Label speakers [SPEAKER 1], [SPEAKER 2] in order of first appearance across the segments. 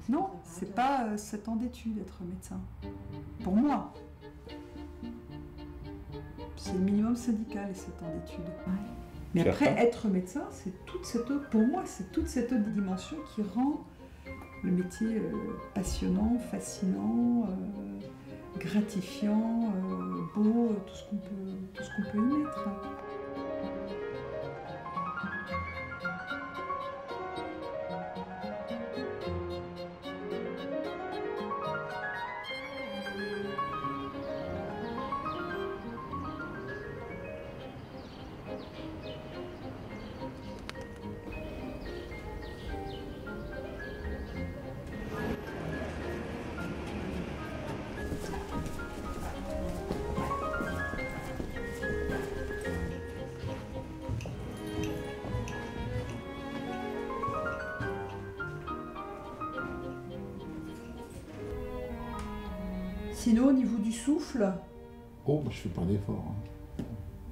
[SPEAKER 1] Non, c'est pas 7 ans d'études être médecin. Pour moi. C'est le minimum syndical, les 7 ans d'études. Mais après, être médecin, c'est toute cette autre, pour moi, c'est toute cette autre dimension qui rend le métier passionnant, fascinant, gratifiant, beau, tout ce qu'on peut y mettre. Sinon, au niveau du souffle.
[SPEAKER 2] Oh, je fais pas d'effort. Hein.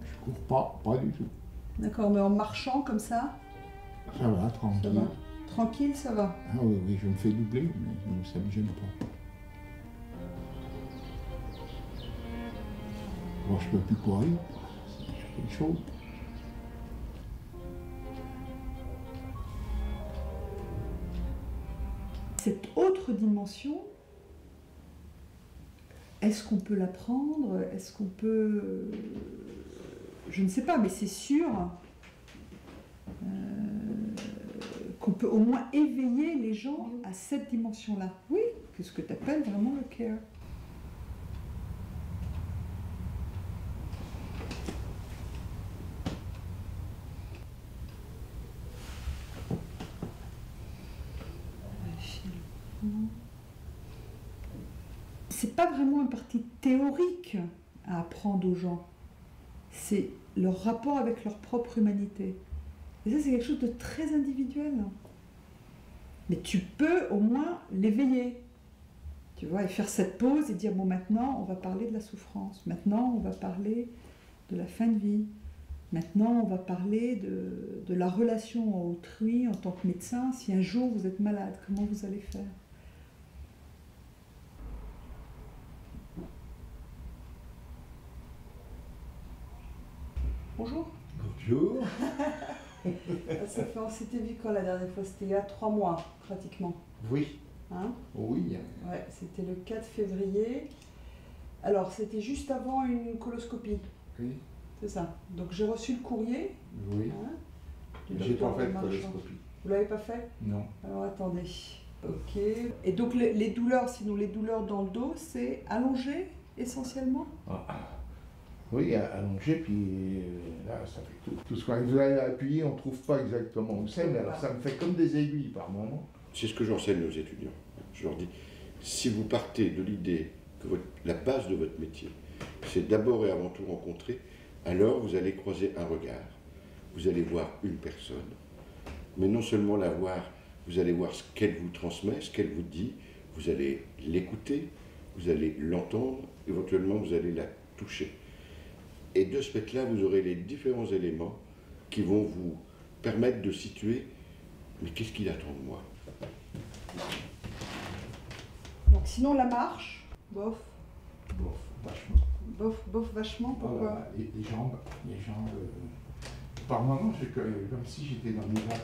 [SPEAKER 2] Je cours pas du tout.
[SPEAKER 1] D'accord, mais en marchant comme ça.
[SPEAKER 2] Ça va, tranquille.
[SPEAKER 1] Ça va. Tranquille, ça va.
[SPEAKER 2] Ah oui, je me fais doubler, mais ça me gêne pas. Bon, je peux plus courir. C'est quelque chose.
[SPEAKER 1] Cette autre dimension, est-ce qu'on peut l'apprendre? Est-ce qu'on peut... Je ne sais pas, mais c'est sûr qu'on peut au moins éveiller les gens à cette dimension-là. Oui, c'est ce que tu appelles vraiment le care. C'est pas vraiment une partie théorique à apprendre aux gens. C'est leur rapport avec leur propre humanité. Et ça, c'est quelque chose de très individuel. Mais tu peux au moins l'éveiller. Tu vois, et faire cette pause et dire, bon, maintenant, on va parler de la souffrance. Maintenant, on va parler de la fin de vie. Maintenant, on va parler de la relation à autrui en tant que médecin. Si un jour vous êtes malade, comment vous allez faire? Bonjour.
[SPEAKER 2] Bonjour.
[SPEAKER 1] On s'était vu quand la dernière fois? C'était il y a 3 mois, pratiquement.
[SPEAKER 2] Oui.
[SPEAKER 1] Hein?
[SPEAKER 2] Oui.
[SPEAKER 1] Ouais, c'était le 4 février. Alors, c'était juste avant une coloscopie.
[SPEAKER 2] Oui.
[SPEAKER 1] C'est ça. Donc, j'ai reçu le courrier.
[SPEAKER 2] Oui.
[SPEAKER 1] Hein,
[SPEAKER 2] J'ai pas fait de coloscopie.
[SPEAKER 1] Vous l'avez pas fait?
[SPEAKER 2] Non.
[SPEAKER 1] Alors, attendez. Ok. Et donc, les douleurs, sinon les douleurs dans le dos, c'est allongé, essentiellement?
[SPEAKER 2] Oui, allongé, puis là, ça fait tout ce qu'on vous allez appuyer, on ne trouve pas exactement où c'est, mais alors ça me fait comme des aiguilles par moment.
[SPEAKER 3] C'est ce que j'enseigne aux étudiants. Je leur dis, si vous partez de l'idée que la base de votre métier, c'est d'abord et avant tout rencontrer, alors vous allez croiser un regard. Vous allez voir une personne, mais non seulement la voir, vous allez voir ce qu'elle vous transmet, ce qu'elle vous dit, vous allez l'écouter, vous allez l'entendre, éventuellement vous allez la toucher. Et de ce fait-là, vous aurez les différents éléments qui vont vous permettre de situer, mais qu'est-ce qu'il attend de moi?
[SPEAKER 1] Donc sinon la marche, bof.
[SPEAKER 2] Bof, vachement.
[SPEAKER 1] Bof vachement, pourquoi?
[SPEAKER 2] Les jambes. Par moments, c'est comme si j'étais dans les vagues.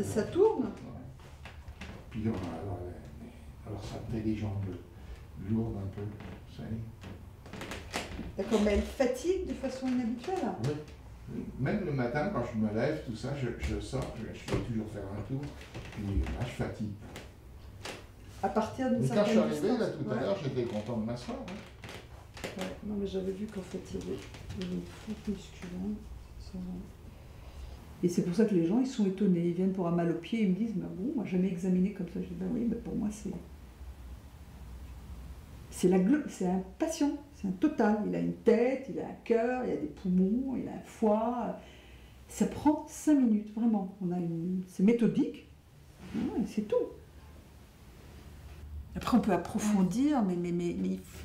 [SPEAKER 1] Ça tourne?
[SPEAKER 2] Ouais. Puis alors ça me fait les jambes lourdes un peu, vous savez.
[SPEAKER 1] D'accord, mais elle fatigue de façon inhabituelle?
[SPEAKER 2] Oui. Même le matin, quand je me lève, tout ça, je sors, je vais toujours faire un tour, puis là, je fatigue.
[SPEAKER 1] À partir d'une
[SPEAKER 2] certaine
[SPEAKER 1] certaine
[SPEAKER 2] distance. Quand je suis arrivé, là, tout à
[SPEAKER 1] ouais.
[SPEAKER 2] l'heure, j'étais content de m'asseoir. Hein.
[SPEAKER 1] Ouais, non, mais j'avais vu qu'en fait, il y avait une faute musculaire. Et c'est pour ça que les gens, ils sont étonnés. Ils viennent pour un mal au pied, ils me disent, bah bon, moi, jamais examiné comme ça. Je dis, ben oui, pour moi, c'est un patient, c'est un total. Il a une tête, il a un cœur, il a des poumons, il a un foie. Ça prend 5 minutes, vraiment. C'est méthodique, et c'est tout. Après, on peut approfondir, mais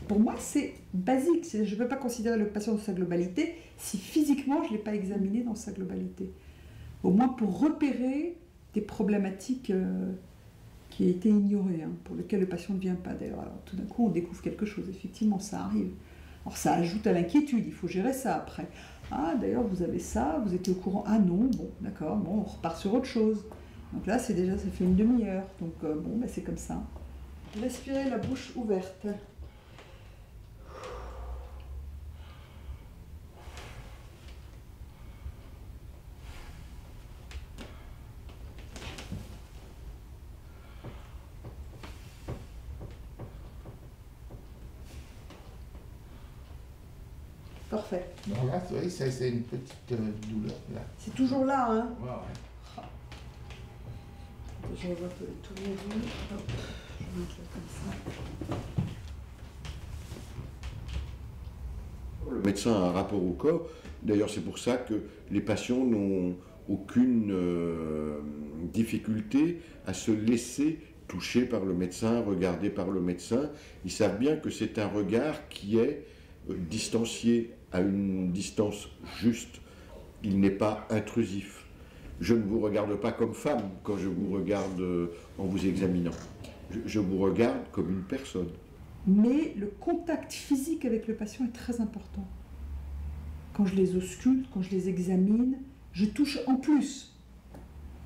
[SPEAKER 1] pour moi, c'est basique. Je ne peux pas considérer le patient dans sa globalité si physiquement, je ne l'ai pas examiné dans sa globalité. Au moins pour repérer des problématiques qui a été ignorée, hein, pour lesquelles le patient ne vient pas. D'ailleurs, alors tout d'un coup, on découvre quelque chose. Effectivement, ça arrive. Alors, ça ajoute à l'inquiétude. Il faut gérer ça après. Ah, d'ailleurs, vous avez ça, vous étiez au courant. Ah non, bon, d'accord, bon, on repart sur autre chose. Donc là, c'est déjà, ça fait une demi-heure. Donc, bon, ben, c'est comme ça. Respirez la bouche ouverte. Parfait.
[SPEAKER 2] Donc là, vous voyez, c'est une petite douleur. Là.
[SPEAKER 1] C'est toujours là, hein?
[SPEAKER 2] Ouais, ouais.
[SPEAKER 1] Je revois tourner. Hop, je vais mettre là comme ça.
[SPEAKER 3] Le médecin a un rapport au corps. D'ailleurs, c'est pour ça que les patients n'ont aucune difficulté à se laisser toucher par le médecin, regarder par le médecin. Ils savent bien que c'est un regard qui est distancié à une distance juste. Il n'est pas intrusif. Je ne vous regarde pas comme femme quand je vous regarde en vous examinant. Je vous regarde comme une personne.
[SPEAKER 1] Mais le contact physique avec le patient est très important. Quand je les ausculte, quand je les examine, je touche en plus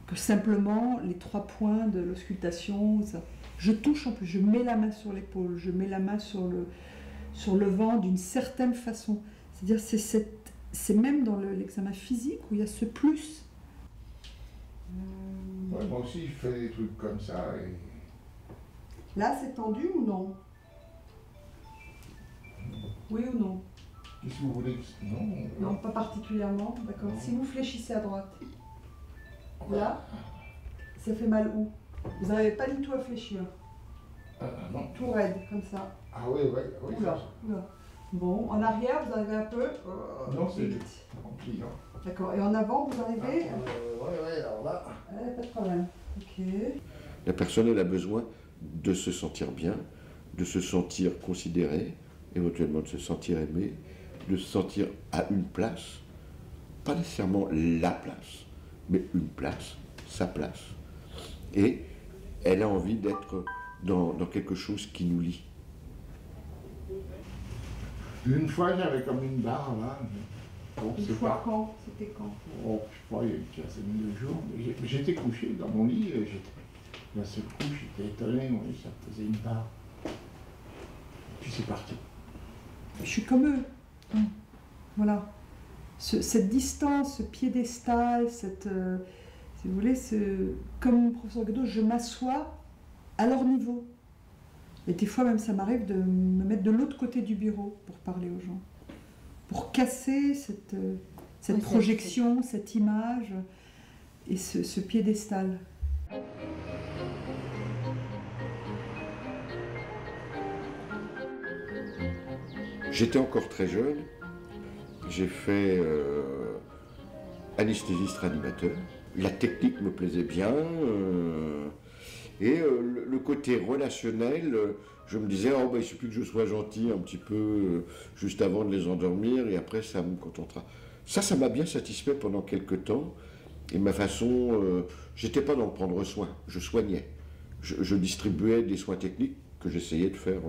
[SPEAKER 1] que simplement les 3 points de l'auscultation. Je touche en plus, je mets la main sur l'épaule, je mets la main sur le ventre d'une certaine façon. C'est-à-dire c'est même dans l'examen physique où il y a ce plus.
[SPEAKER 2] Ouais, moi aussi, je fais des trucs comme ça. Et...
[SPEAKER 1] Là, c'est tendu ou non? Oui ou non?
[SPEAKER 2] Qu'est-ce que vous voulez que... Non.
[SPEAKER 1] Non, pas particulièrement. D'accord. Si vous fléchissez à droite, là, ça fait mal où? Vous n'avez pas du tout à fléchir.
[SPEAKER 2] Non.
[SPEAKER 1] Tout raide, comme ça.
[SPEAKER 2] Ah oui, oui.
[SPEAKER 1] Oula, oula. Bon, en arrière, vous arrivez un peu.
[SPEAKER 2] Non, c'est
[SPEAKER 1] vite.
[SPEAKER 2] rempli.
[SPEAKER 1] D'accord. Et en avant, vous arrivez?
[SPEAKER 2] Oui, alors là.
[SPEAKER 1] Pas de problème. Ok.
[SPEAKER 3] La personne, elle a besoin de se sentir bien, de se sentir considérée, éventuellement de se sentir aimée, de se sentir à une place, pas nécessairement la place, mais une place, sa place. Et elle a envie d'être dans quelque chose qui nous lie.
[SPEAKER 2] Une fois, j'avais comme une barre là. Bon,
[SPEAKER 1] Une fois quand? C'était quand?
[SPEAKER 2] Oh, je sais pas, il y a une quinzaine de jours. J'étais couché dans mon lit et d'un seul coup, j'étais étonné, oui, ça faisait une barre. Puis c'est parti.
[SPEAKER 1] Je suis comme eux. Voilà. Cette distance, ce piédestal, si vous voulez, comme le professeur Gadot, je m'assois à leur niveau. Et des fois même ça m'arrive de me mettre de l'autre côté du bureau pour parler aux gens. Pour casser cette projection, cette image et ce piédestal.
[SPEAKER 3] J'étais encore très jeune, j'ai fait anesthésiste réanimateur. La technique me plaisait bien et le côté relationnel, je me disais, oh, ben, il suffit que je sois gentil un petit peu juste avant de les endormir et après ça me contentera. Ça m'a bien satisfait pendant quelques temps et ma façon, j'étais pas dans le prendre soin, je soignais. Je distribuais des soins techniques que j'essayais de faire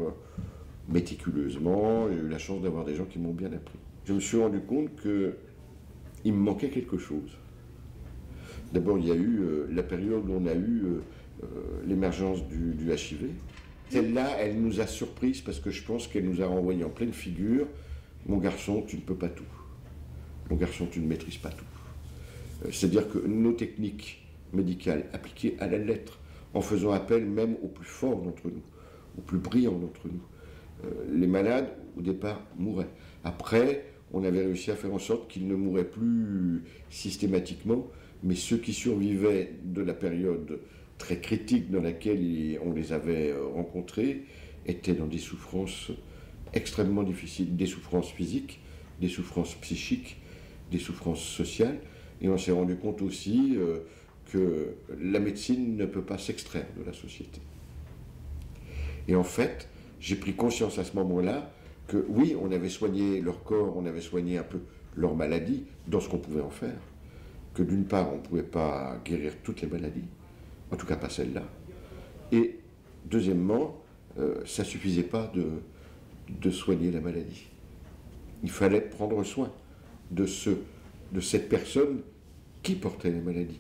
[SPEAKER 3] méticuleusement. J'ai eu la chance d'avoir des gens qui m'ont bien appris. Je me suis rendu compte qu'il me manquait quelque chose. D'abord, il y a eu la période où on a eu l'émergence du HIV. Celle-là, elle nous a surprises parce que je pense qu'elle nous a renvoyé en pleine figure. Mon garçon, tu ne peux pas tout. Mon garçon, tu ne maîtrises pas tout. C'est-à-dire que nos techniques médicales appliquées à la lettre, en faisant appel même aux plus forts d'entre nous, aux plus brillants d'entre nous, les malades, au départ, mouraient. Après, on avait réussi à faire en sorte qu'ils ne mouraient plus systématiquement, mais ceux qui survivaient de la période très critique dans laquelle on les avait rencontrés étaient dans des souffrances extrêmement difficiles, des souffrances physiques, des souffrances psychiques, des souffrances sociales, et on s'est rendu compte aussi que la médecine ne peut pas s'extraire de la société. Et en fait, j'ai pris conscience à ce moment-là que oui, on avait soigné leur corps, on avait soigné un peu leur maladie dans ce qu'on pouvait en faire, que d'une part, on ne pouvait pas guérir toutes les maladies, en tout cas pas celle-là, et deuxièmement, ça ne suffisait pas de soigner la maladie. Il fallait prendre soin de cette personne qui portait la maladie.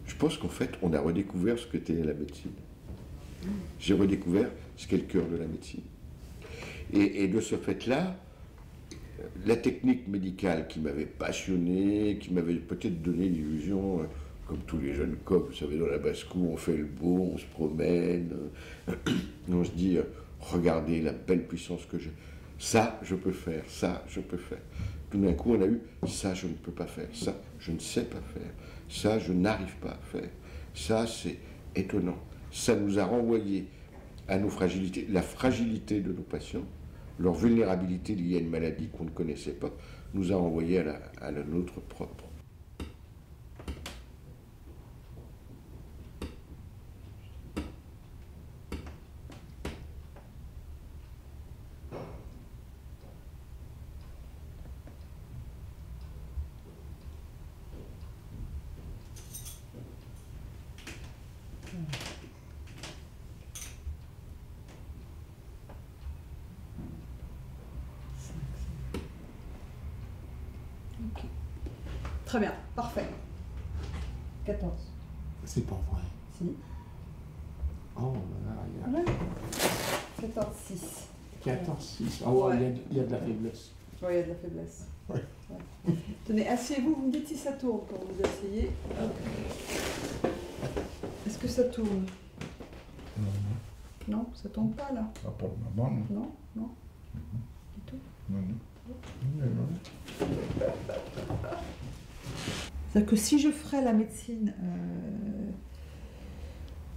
[SPEAKER 3] Je pense qu'en fait, on a redécouvert ce qu'était la médecine. J'ai redécouvert ce qu'est le cœur de la médecine. Et de ce fait-là, la technique médicale qui m'avait passionné, qui m'avait peut-être donné l'illusion, comme tous les jeunes coqs, vous savez, dans la basse-cour, on fait le beau, on se promène, on se dit, regardez la belle puissance que j'ai. Ça, je peux faire, ça, je peux faire. Tout d'un coup, on a eu, ça, je ne peux pas faire, ça, je ne sais pas faire, ça, je n'arrive pas à faire. Ça, c'est étonnant. Ça nous a renvoyé à nos fragilités, la fragilité de nos patients, leur vulnérabilité liée à une maladie qu'on ne connaissait pas, nous a renvoyé à la nôtre propre.
[SPEAKER 1] Très bien, parfait. 14.
[SPEAKER 2] C'est pas vrai.
[SPEAKER 1] Si.
[SPEAKER 2] Oh là là, il y a
[SPEAKER 1] Ouais. 14, 6.
[SPEAKER 2] 14, 6. Oh, ouais. Il y a de la faiblesse.
[SPEAKER 1] Oui, il y a de la faiblesse.
[SPEAKER 2] Ouais.
[SPEAKER 1] Ouais. Tenez, asseyez-vous, vous me dites si ça tourne quand vous asseyez. Est-ce que ça tourne? Non, ça tourne pas là.
[SPEAKER 2] Ah, pas de maman, non.
[SPEAKER 1] Non, non. Du tout.
[SPEAKER 2] Non, non.
[SPEAKER 1] C'est-à-dire que si je ferais la médecine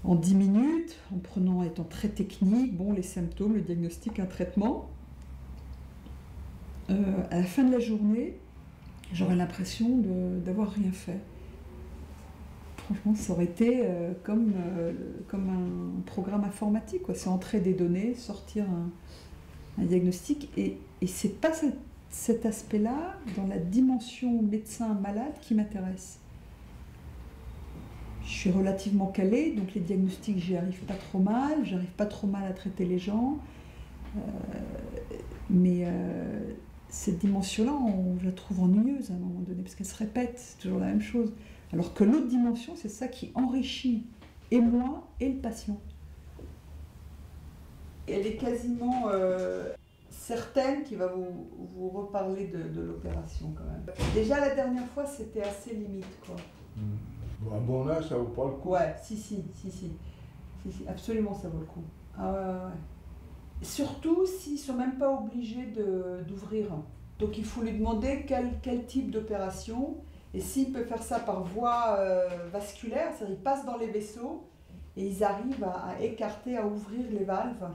[SPEAKER 1] en 10 minutes, en prenant, étant très technique, bon, les symptômes, le diagnostic, un traitement, à la fin de la journée, j'aurais l'impression d'avoir rien fait. Franchement, ça aurait été comme un programme informatique, quoi. C'est entrer des données, sortir un diagnostic, et c'est pas cet aspect-là, dans la dimension médecin-malade, qui m'intéresse. Je suis relativement calée, donc les diagnostics, j'y arrive pas trop mal, j'arrive pas trop mal à traiter les gens, mais cette dimension-là, je la trouve ennuyeuse à un moment donné, parce qu'elle se répète, c'est toujours la même chose. Alors que l'autre dimension, c'est ça qui enrichit et moi et le patient. Et elle est quasiment certaine qu'il va vous reparler de l'opération quand même. Déjà la dernière fois, c'était assez limite, quoi.
[SPEAKER 2] Bon, à bon âge, ça vaut pas le coup.
[SPEAKER 1] Ouais, si, absolument ça vaut le coup. Ah ouais. Surtout s'ils ne sont même pas obligés d'ouvrir. Donc il faut lui demander quel type d'opération, et s'il peut faire ça par voie vasculaire, c'est-à-dire ils passent dans les vaisseaux et ils arrivent à écarter, à ouvrir les valves.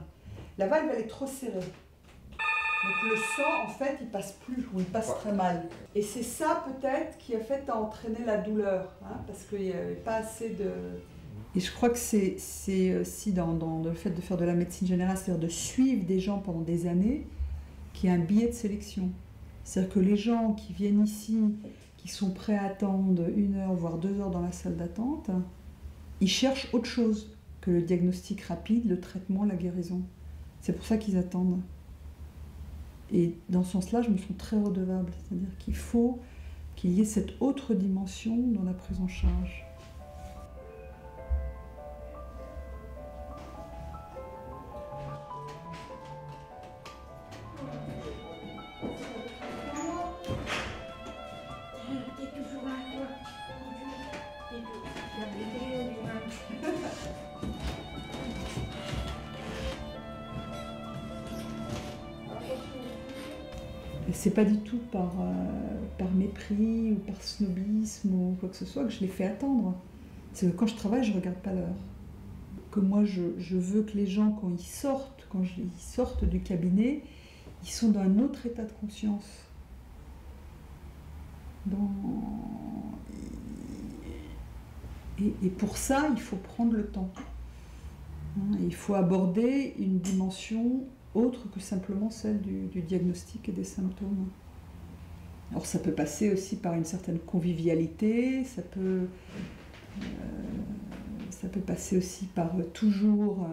[SPEAKER 1] La valve, elle est trop serrée. Donc le sang, en fait, il passe plus, ou il passe très mal. Et c'est ça, peut-être, qui a fait entraîner la douleur, hein, parce qu'il n'y avait pas assez de... Et je crois que c'est aussi dans le fait de faire de la médecine générale, c'est-à-dire de suivre des gens pendant des années, qu'il y a un biais de sélection. C'est-à-dire que les gens qui viennent ici, qui sont prêts à attendre 1 heure, voire 2 heures dans la salle d'attente, ils cherchent autre chose que le diagnostic rapide, le traitement, la guérison. C'est pour ça qu'ils attendent. Et dans ce sens-là, je me sens très redevable. C'est-à-dire qu'il faut qu'il y ait cette autre dimension dans la prise en charge. C'est pas du tout par mépris ou par snobisme ou quoi que ce soit que je les fais attendre. C'est que quand je travaille, je regarde pas l'heure. Que moi, je veux que les gens, quand ils sortent du cabinet, ils sont dans un autre état de conscience. Et pour ça, il faut prendre le temps. Il faut aborder une dimension autre que simplement celle du diagnostic et des symptômes. Alors ça peut passer aussi par une certaine convivialité, ça peut passer aussi par toujours,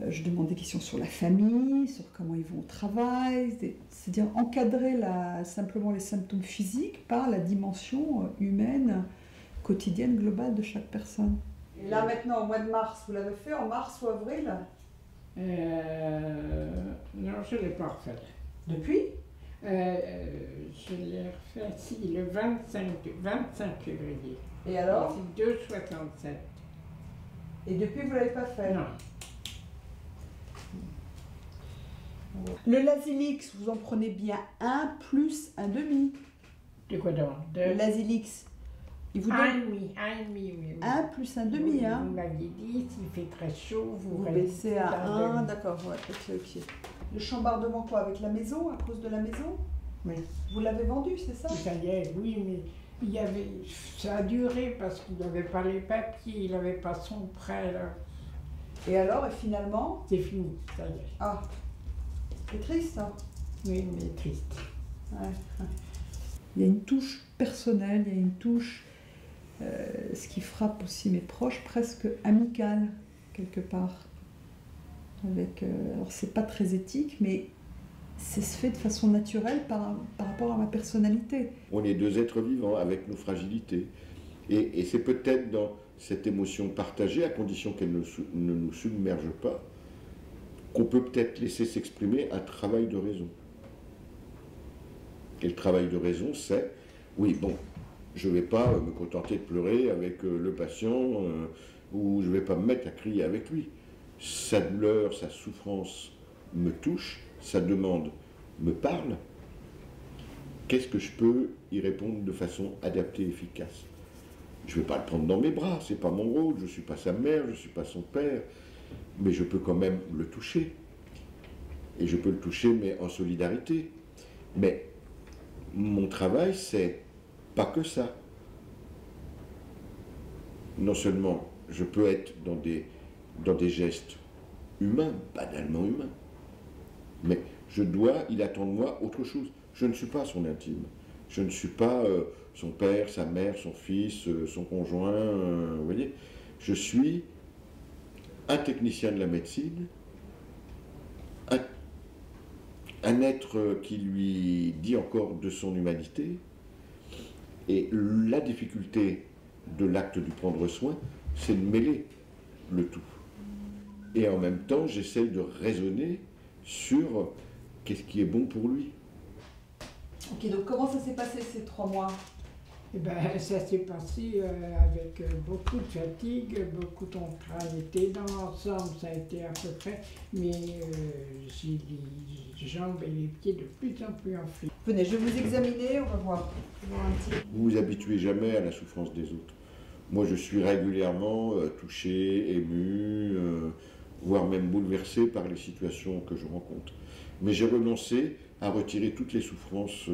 [SPEAKER 1] je demande des questions sur la famille, sur comment ils vont au travail, c'est-à-dire encadrer simplement les symptômes physiques par la dimension humaine, quotidienne, globale de chaque personne. Et là maintenant, au mois de mars, vous l'avez fait en mars ou avril?
[SPEAKER 4] Non, je ne l'ai pas refait.
[SPEAKER 1] Depuis?
[SPEAKER 4] Je l'ai refait, si, le 25 février.
[SPEAKER 1] Et alors?
[SPEAKER 4] C'est 2,67.
[SPEAKER 1] Et depuis, vous ne l'avez pas fait?
[SPEAKER 4] Non.
[SPEAKER 1] Le Lazilix, vous en prenez bien un plus un demi.
[SPEAKER 4] De quoi donc?
[SPEAKER 1] Le Lazilix. Il vous donne
[SPEAKER 4] un demi, oui.
[SPEAKER 1] un plus un demi,
[SPEAKER 4] vous,
[SPEAKER 1] hein.
[SPEAKER 4] Vous m'aviez dit, s'il fait très chaud,
[SPEAKER 1] Vous baissez à 1, d'accord, ouais, ok. Le chambardement quoi, avec la maison, à cause de la maison?
[SPEAKER 4] Oui.
[SPEAKER 1] Vous l'avez vendu, c'est ça?
[SPEAKER 4] Ça y est, oui, mais ça a duré parce qu'il n'avait pas les papiers, il n'avait pas son prêt, là.
[SPEAKER 1] Et alors, et finalement?
[SPEAKER 4] C'est fini, ça y est.
[SPEAKER 1] Ah, c'est triste, ça.
[SPEAKER 4] Oui, mais triste.
[SPEAKER 1] Ouais. Il y a une touche personnelle, il y a une touche, ce qui frappe aussi mes proches, presque amicale, quelque part. Alors c'est pas très éthique, mais c'est fait de façon naturelle par rapport à ma personnalité.
[SPEAKER 3] On est deux êtres vivants avec nos fragilités. Et c'est peut-être dans cette émotion partagée, à condition qu'elle ne nous submerge pas, qu'on peut peut-être laisser s'exprimer un travail de raison. Et le travail de raison, c'est, oui, bon, je ne vais pas me contenter de pleurer avec le patient, ou je ne vais pas me mettre à crier avec lui. Sa douleur, sa souffrance me touche, sa demande me parle. Qu'est-ce que je peux y répondre de façon adaptée et efficace? Je ne vais pas le prendre dans mes bras, ce n'est pas mon rôle, je ne suis pas sa mère, je ne suis pas son père, mais je peux quand même le toucher. Et je peux le toucher, mais en solidarité. Mais mon travail, c'est pas que ça. Non seulement je peux être dans des gestes humains, banalement humains, mais il attend de moi autre chose. Je ne suis pas son intime. Je ne suis pas son père, sa mère, son fils, son conjoint, vous voyez. Je suis un technicien de la médecine, un être qui lui dit encore de son humanité. Et la difficulté de l'acte du prendre soin, c'est de mêler le tout. Et en même temps, j'essaye de raisonner sur qu'est-ce qui est bon pour lui.
[SPEAKER 1] Ok, donc comment ça s'est passé ces 3 mois?
[SPEAKER 4] Eh ben, ça s'est passé avec beaucoup de fatigue, beaucoup de contrariété. Dans l'ensemble, ça a été à peu près, mais j'ai les jambes et les pieds de plus en plus enflés.
[SPEAKER 1] Venez, je vais vous examiner, on va voir.
[SPEAKER 3] Vous vous habituez jamais à la souffrance des autres. Moi, je suis régulièrement touché, ému, voire même bouleversé par les situations que je rencontre. Mais j'ai renoncé à retirer toutes les souffrances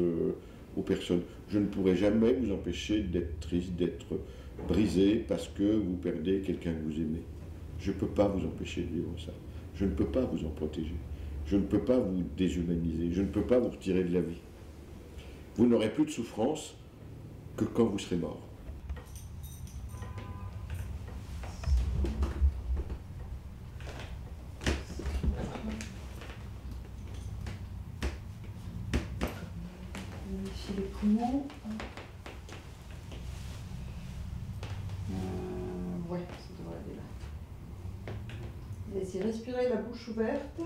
[SPEAKER 3] aux personnes. Je ne pourrai jamais vous empêcher d'être triste, d'être brisé parce que vous perdez quelqu'un que vous aimez. Je ne peux pas vous empêcher de vivre ça. Je ne peux pas vous en protéger. Je ne peux pas vous déshumaniser. Je ne peux pas vous retirer de la vie. Vous n'aurez plus de souffrance que quand vous serez mort.
[SPEAKER 1] Vérifier les poumons. Ouais, ça devrait aller là. Laissez respirer la bouche ouverte.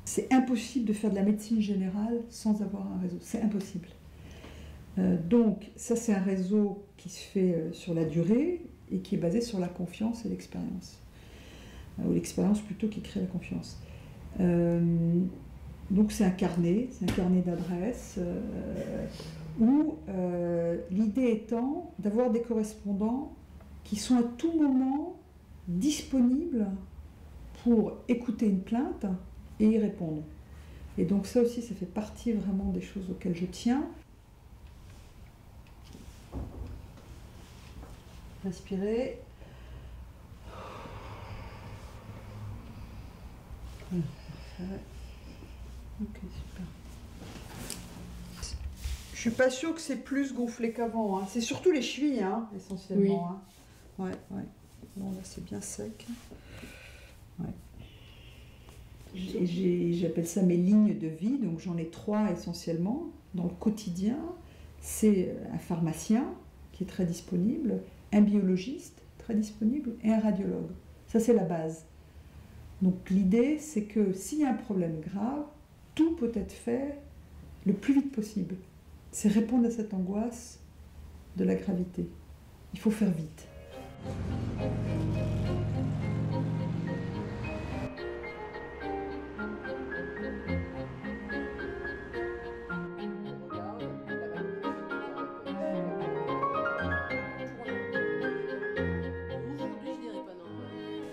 [SPEAKER 1] C'est impossible de faire de la médecine générale sans avoir un réseau. C'est impossible. Donc, ça, c'est un réseau qui se fait sur la durée et qui est basé sur la confiance et l'expérience. Ou l'expérience plutôt qui crée la confiance. Donc, c'est un carnet d'adresses où l'idée étant d'avoir des correspondants qui sont à tout moment disponibles pour écouter une plainte et y répondre. Et donc ça aussi, ça fait partie vraiment des choses auxquelles je tiens. Respirez. Ok, super. Je suis pas sûre que c'est plus gonflé qu'avant. Hein. C'est surtout les chevilles, hein, essentiellement. Oui. Hein. Ouais. Bon, là, c'est bien sec. Ouais. J'appelle ça mes lignes de vie. Donc, j'en ai 3 essentiellement. Dans le quotidien, c'est un pharmacien qui est très disponible, un biologiste très disponible et un radiologue. Ça, c'est la base. Donc, l'idée, c'est que s'il y a un problème grave, tout peut être fait le plus vite possible. C'est répondre à cette angoisse de la gravité. Il faut faire vite.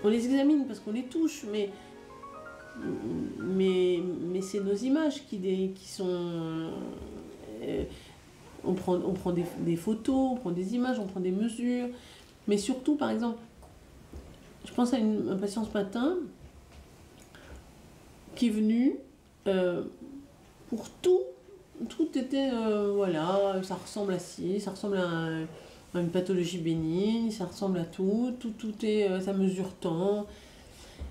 [SPEAKER 5] On les examine parce qu'on les touche, mais c'est nos images qui sont... on prend des photos, on prend des images, on prend des mesures. Mais surtout, par exemple, je pense à un patient ce matin qui est venu pour tout. Tout était, voilà, ça ressemble à ci, ça ressemble à une pathologie bénigne, ça ressemble à tout est, ça mesure tant.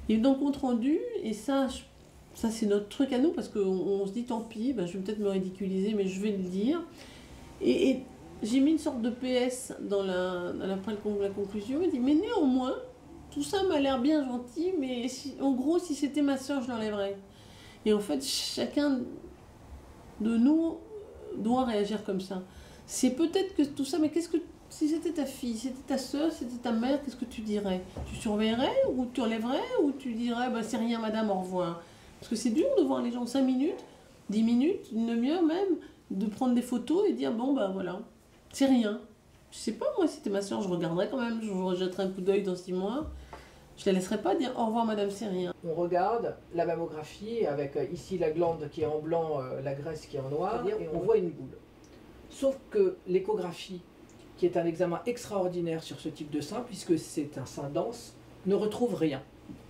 [SPEAKER 5] Et dans le compte rendu, et ça c'est notre truc à nous, parce qu'on se dit tant pis, ben, je vais peut-être me ridiculiser, mais je vais le dire. Et j'ai mis une sorte de PS après la conclusion, il dit, mais néanmoins, tout ça m'a l'air bien gentil, mais en gros, si c'était ma soeur, je l'enlèverais. Et en fait, chacun de nous doit réagir comme ça. C'est peut-être que tout ça, mais si c'était ta fille, c'était ta soeur, c'était ta mère, qu'est-ce que tu dirais? Tu surveillerais ou tu enlèverais ou tu dirais bah, c'est rien madame, au revoir? Parce que c'est dur de voir les gens 5 minutes, 10 minutes, une demi-heure même, de prendre des photos et dire bon bah voilà, c'est rien. Je sais pas, moi si c'était ma soeur, je regarderais quand même, je jetterais un coup d'œil dans 6 mois. Je la laisserais pas dire au revoir madame, c'est rien.
[SPEAKER 6] On regarde la mammographie avec ici la glande qui est en blanc, la graisse qui est en noir, et on voit une boule. Sauf que l'échographie, qui est un examen extraordinaire sur ce type de sein, puisque c'est un sein dense, ne retrouve rien.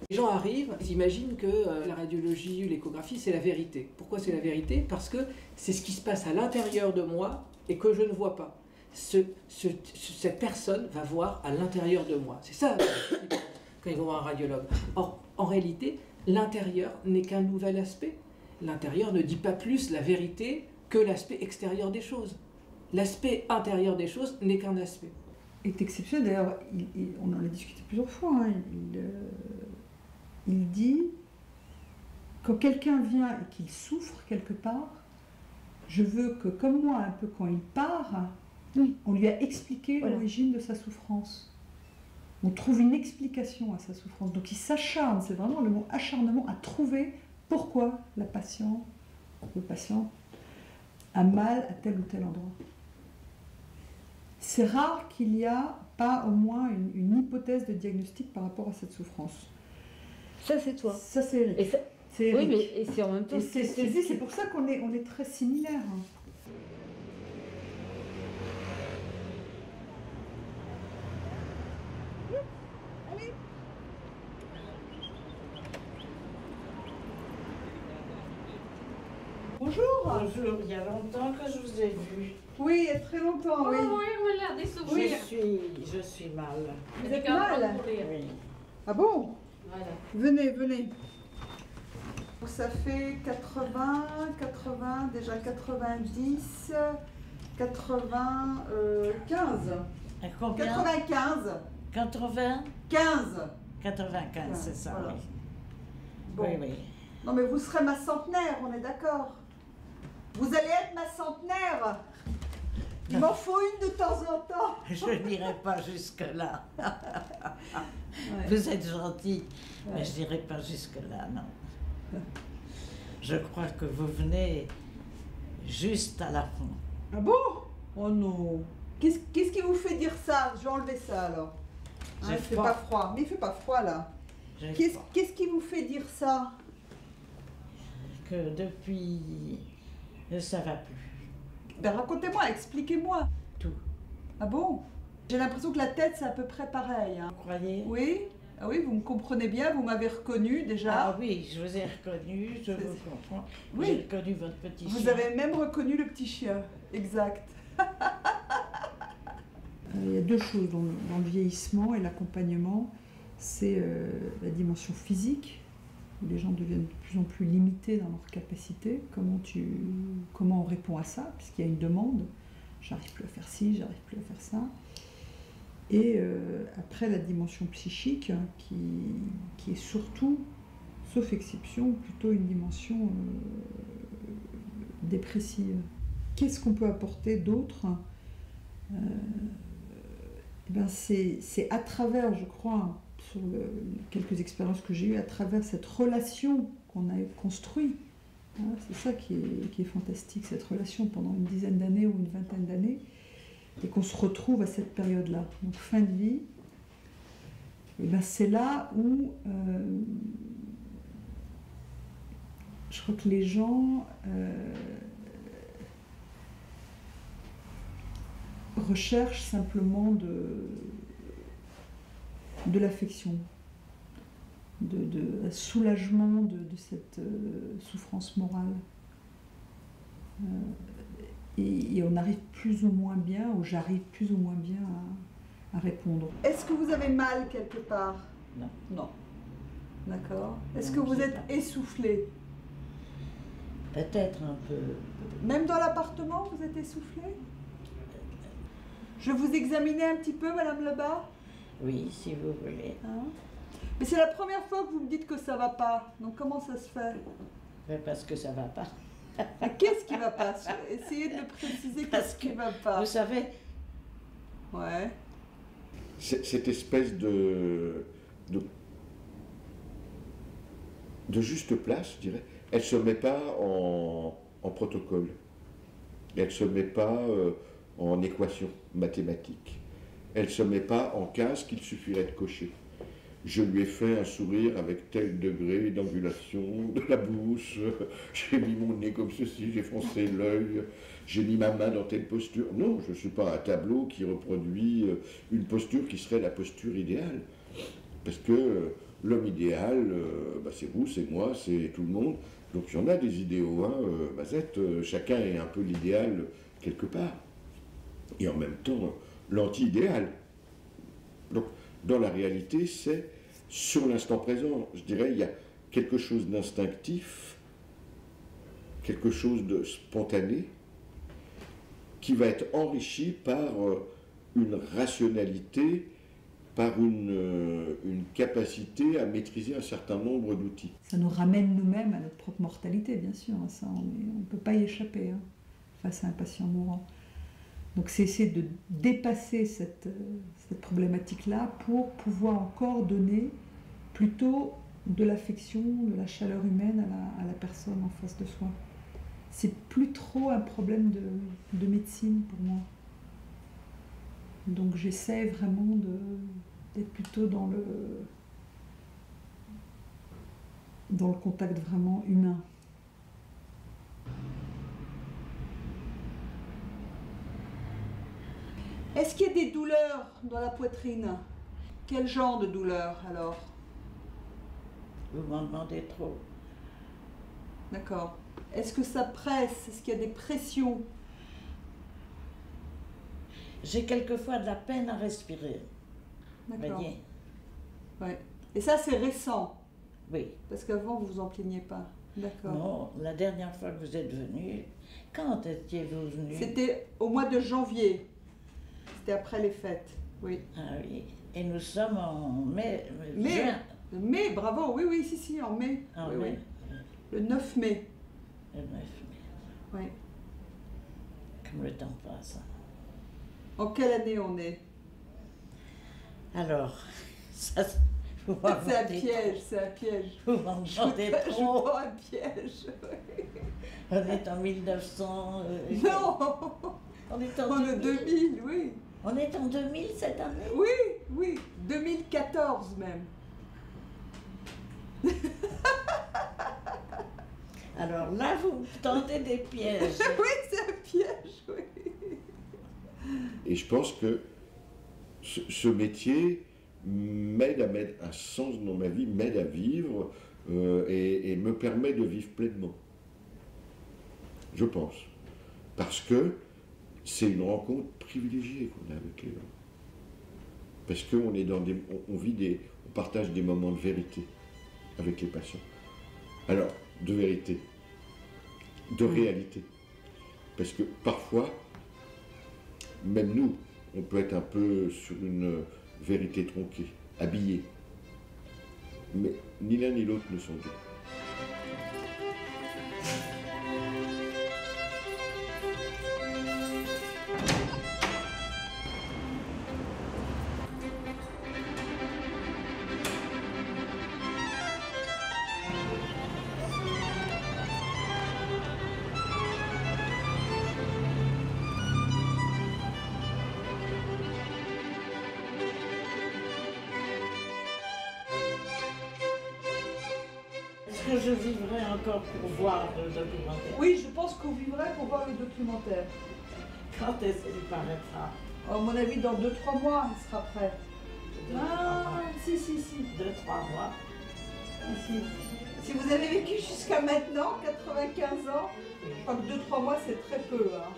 [SPEAKER 6] Les gens arrivent, ils imaginent que la radiologie ou l'échographie, c'est la vérité. Pourquoi c'est la vérité? Parce que c'est ce qui se passe à l'intérieur de moi et que je ne vois pas. Cette personne va voir à l'intérieur de moi. C'est ça quand ils vont voir un radiologue. Or, en réalité, l'intérieur n'est qu'un nouvel aspect. L'intérieur ne dit pas plus la vérité que l'aspect extérieur des choses. L'aspect intérieur des choses n'est qu'un aspect.
[SPEAKER 1] Est exceptionnel, d'ailleurs, on en a discuté plusieurs fois, hein, il dit, quand quelqu'un vient et qu'il souffre quelque part, je veux que, comme moi, un peu quand il part, oui, on lui a expliqué l'origine de sa souffrance. On trouve une explication à sa souffrance. Donc il s'acharne, c'est vraiment le mot acharnement, à trouver pourquoi la patiente, le patient, a mal à tel ou tel endroit. C'est rare qu'il n'y a pas au moins une hypothèse de diagnostic par rapport à cette souffrance.
[SPEAKER 7] Ça, c'est toi.
[SPEAKER 1] Ça, c'est Eric.
[SPEAKER 7] Oui, mais et c'est en même temps...
[SPEAKER 1] C'est pour ça qu'on est très similaires. Allez. Bonjour.
[SPEAKER 8] Bonjour, il y a longtemps que je vous ai vu.
[SPEAKER 1] Oui, il y a très longtemps, oui.
[SPEAKER 8] Oui, je suis mal.
[SPEAKER 1] Vous êtes mal?
[SPEAKER 8] Oui.
[SPEAKER 1] Ah bon?
[SPEAKER 7] Voilà.
[SPEAKER 1] Venez, venez. Ça fait 80, déjà 90, 95.
[SPEAKER 8] À combien?
[SPEAKER 1] 95.
[SPEAKER 8] 80?
[SPEAKER 1] 15.
[SPEAKER 8] 95, c'est ça,
[SPEAKER 1] voilà.
[SPEAKER 8] oui.
[SPEAKER 1] Bon.
[SPEAKER 8] Oui, oui.
[SPEAKER 1] Non mais vous serez ma centenaire, on est d'accord? Vous allez être ma centenaire. Il m'en faut une de temps en temps.
[SPEAKER 8] Je n'irai pas jusque-là.
[SPEAKER 1] Ouais.
[SPEAKER 8] Vous êtes gentil,
[SPEAKER 1] Ouais.
[SPEAKER 8] mais je n'irai pas jusque-là, non. Je crois que vous venez juste à la fin.
[SPEAKER 1] Ah bon? Oh non. Qu'est-ce qui vous fait dire ça? Je vais enlever ça alors. Hein, il fait pas froid. Mais il fait pas froid là. Qu'est-ce qui vous fait dire ça?
[SPEAKER 8] Que depuis, ça va plus.
[SPEAKER 1] Ben racontez-moi, expliquez-moi.
[SPEAKER 8] Tout.
[SPEAKER 1] Ah bon? J'ai l'impression que la tête c'est à peu près pareil. Hein.
[SPEAKER 8] Vous croyez?
[SPEAKER 1] Oui? Ah oui, vous me comprenez bien, vous m'avez reconnu déjà.
[SPEAKER 8] Ah oui, je vous ai reconnu, je vous comprends.
[SPEAKER 1] Oui.
[SPEAKER 8] J'ai reconnu votre petit chien.
[SPEAKER 1] Vous avez même reconnu le petit chien, exact. Il y a deux choses dans le vieillissement et l'accompagnement. C'est la dimension physique, où les gens deviennent de plus en plus limités dans leurs capacités. Comment on répond à ça, puisqu'il y a une demande. J'arrive plus à faire ci, j'arrive plus à faire ça. Et après la dimension psychique, qui est surtout, sauf exception, plutôt une dimension dépressive. Qu'est-ce qu'on peut apporter d'autre? C'est à travers, je crois, sur quelques expériences que j'ai eues, à travers cette relation qu'on a construite. Hein, c'est ça qui est fantastique, cette relation pendant une dizaine d'années ou une vingtaine d'années, et qu'on se retrouve à cette période-là, donc fin de vie. Et c'est là où je crois que les gens recherchent simplement de l'affection, de soulagement de cette souffrance morale. Et on arrive plus ou moins bien, ou j'arrive plus ou moins bien à répondre. Est-ce que vous avez mal quelque part?
[SPEAKER 8] Non.
[SPEAKER 1] Non. D'accord. Est-ce que vous êtes essoufflé?
[SPEAKER 8] Peut-être un peu.
[SPEAKER 1] Même dans l'appartement, vous êtes essoufflé? Je vais vous examiner un petit peu, Madame Lebas?
[SPEAKER 8] Oui, si vous voulez.
[SPEAKER 1] Hein? Mais c'est la première fois que vous me dites que ça va pas. Donc comment ça se fait?
[SPEAKER 8] Mais parce que ça va pas.
[SPEAKER 1] Qu'est-ce qui va pas? Essayez de me préciser qu'est-ce qui va pas.
[SPEAKER 8] Vous savez.
[SPEAKER 1] Ouais.
[SPEAKER 3] Cette espèce de juste place, je dirais, elle ne se met pas en protocole. Elle ne se met pas en équation mathématique. Elle ne se met pas en case qu'il suffirait de cocher. Je lui ai fait un sourire avec tel degré d'angulation de la bouche, j'ai mis mon nez comme ceci, j'ai froncé l'œil, j'ai mis ma main dans telle posture. Non, je ne suis pas un tableau qui reproduit une posture qui serait la posture idéale. Parce que l'homme idéal, c'est vous, c'est moi, c'est tout le monde. Donc il y en a des idéaux, hein, Mazette, chacun est un peu l'idéal quelque part. Et en même temps, l'anti-idéal. Donc dans la réalité, c'est sur l'instant présent. Je dirais, il y a quelque chose d'instinctif, quelque chose de spontané, qui va être enrichi par une rationalité, par une capacité à maîtriser un certain nombre d'outils.
[SPEAKER 1] Ça nous ramène nous-mêmes à notre propre mortalité, bien sûr. Ça, on ne peut pas y échapper face à un patient mourant. Donc c'est essayer de dépasser cette problématique-là pour pouvoir encore donner plutôt de l'affection, de la chaleur humaine à la personne en face de soi. C'est plus trop un problème de médecine pour moi. Donc j'essaie vraiment d'être plutôt dans le contact vraiment humain. Est-ce qu'il y a des douleurs dans la poitrine? Quel genre de douleur alors?
[SPEAKER 8] Vous m'en demandez trop.
[SPEAKER 1] D'accord. Est-ce que ça presse? Est-ce qu'il y a des pressions?
[SPEAKER 8] J'ai quelquefois de la peine à respirer.
[SPEAKER 1] D'accord.
[SPEAKER 8] Voyez?
[SPEAKER 1] Ouais. Et ça c'est récent?
[SPEAKER 8] Oui.
[SPEAKER 1] Parce qu'avant vous vous en plaignez pas? D'accord.
[SPEAKER 8] Non, la dernière fois que vous êtes venu, quand étiez-vous venu?
[SPEAKER 1] C'était au mois de janvier. C'était après les fêtes, oui.
[SPEAKER 8] Ah oui, et nous sommes en mai.
[SPEAKER 1] Mai, bravo, oui, si, en mai.
[SPEAKER 8] En
[SPEAKER 1] oui,
[SPEAKER 8] mai.
[SPEAKER 1] Oui. Le 9 mai.
[SPEAKER 8] Le 9 mai.
[SPEAKER 1] Oui.
[SPEAKER 8] Comme le temps passe.
[SPEAKER 1] En quelle année on est?
[SPEAKER 8] Alors, ça,
[SPEAKER 1] c'est un piège, c'est un piège.
[SPEAKER 8] Vous m'en demandez trop.
[SPEAKER 1] Je vous un piège.
[SPEAKER 8] On est en 1900.
[SPEAKER 1] Non.
[SPEAKER 8] On est en
[SPEAKER 1] 2000, oui.
[SPEAKER 8] On est en 2000 cette année?
[SPEAKER 1] Oui, 2014 même.
[SPEAKER 8] Alors là, vous tentez des pièges.
[SPEAKER 1] Oui, c'est un piège, oui.
[SPEAKER 3] Et je pense que ce métier m'aide à mettre un sens dans ma vie, m'aide à vivre et me permet de vivre pleinement. Je pense. Parce que c'est une rencontre privilégiée qu'on a avec les gens. Parce qu'on est dans on partage des moments de vérité avec les patients. Alors, de vérité, de réalité. Parce que parfois, même nous, on peut être un peu sur une vérité tronquée, habillée. Mais ni l'un ni l'autre ne sont deux.
[SPEAKER 8] Est-ce que je vivrai encore pour voir le documentaire?
[SPEAKER 1] Oui, je pense qu'on vivrait pour voir le documentaire.
[SPEAKER 8] Quand est-ce qu'il paraîtra?
[SPEAKER 1] À mon avis, dans 2-3 mois, il sera prêt. Si.
[SPEAKER 8] 2-3 mois.
[SPEAKER 1] Si vous avez vécu jusqu'à maintenant, 95 ans, je crois que 2-3 mois, c'est très peu. Hein.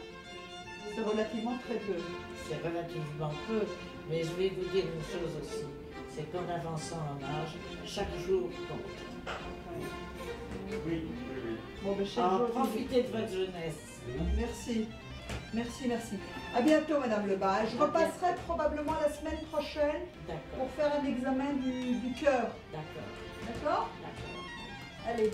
[SPEAKER 1] C'est relativement très peu.
[SPEAKER 8] C'est relativement peu, mais je vais vous dire une chose aussi, c'est qu'en avançant en âge, chaque jour compte.
[SPEAKER 3] Oui.
[SPEAKER 1] Bon, ben,
[SPEAKER 8] profitez de votre jeunesse.
[SPEAKER 1] Merci. Merci. À bientôt, Madame Lebas. Je repasserai probablement la semaine prochaine pour faire un examen du cœur. D'accord? Allez.